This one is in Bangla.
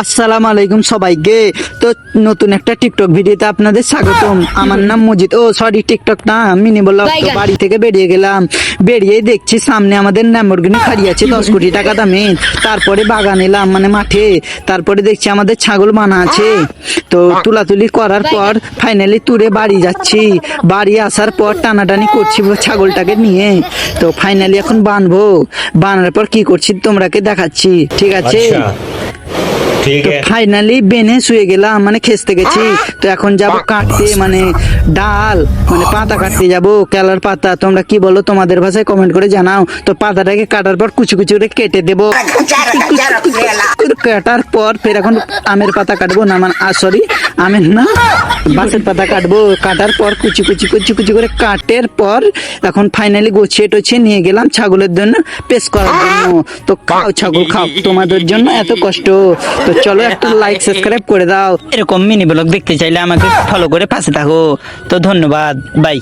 আসসালামু আলাইকুম সবাইকে। তো নতুন একটা টিকটক ভিডিওতে আপনাদের স্বাগতম। আমার নাম মজিদ, ও সরি টিকটক না, মিনি ব্লগ। তো বাড়ি থেকে বেরিয়ে গেলাম, বেরিয়ে দেখছি সামনে আমাদের ল্যাম্বরগিনি খাড়ি আছে 10 কোটি টাকা দামে। তারপরে বাগান এলাম, মানে মাঠে। তারপরে দেখছি আমাদের ছাগল বানা আছে। তো তুলাতুলি করার পর ফাইনালি তুলে বাড়ি যাচ্ছি। বাড়ি আসার পর টানাটানি করছি ছাগলটাকে নিয়ে। তো ফাইনালি এখন বানবো, বানার পর কি করছি তোমরাকে দেখাচ্ছি, ঠিক আছে? ठीक है। ফাইনালি বেনে শুয়ে গেলাম, মানে খেসতে গেছি। তো এখন যাব কাটতে, মানে ডাল, মানে পাতা কাটতে যাব, কেলার পাতা। তোমরা কি বলো তোমাদের ভাষায় কমেন্ট করে জানাও। তো পাতাটাকে কাটার পর কুচি কুচি করে কেটে দেবো। কাটার পর ফের এখন আমের পাতা কাটবো, না মানে সরি আমের না, বাঁশের পাতা কাটবো। কাটার পর কুচি কুচি কুচি কুচি করে কাটের পর এখন ফাইনালি গুছিয়ে টছিয়ে নিয়ে গেলাম ছাগলের জন্য পেশ করার জন্য। তো খাও ছাগল খাও, তোমাদের জন্য এত কষ্ট। তো চলো একটা লাইক সাবস্ক্রাইব করে দাও। এরকম মিনি ব্লগ দেখতে চাইলে আমাকে ফলো করে পাশে থাকো। তো ধন্যবাদ, বাই।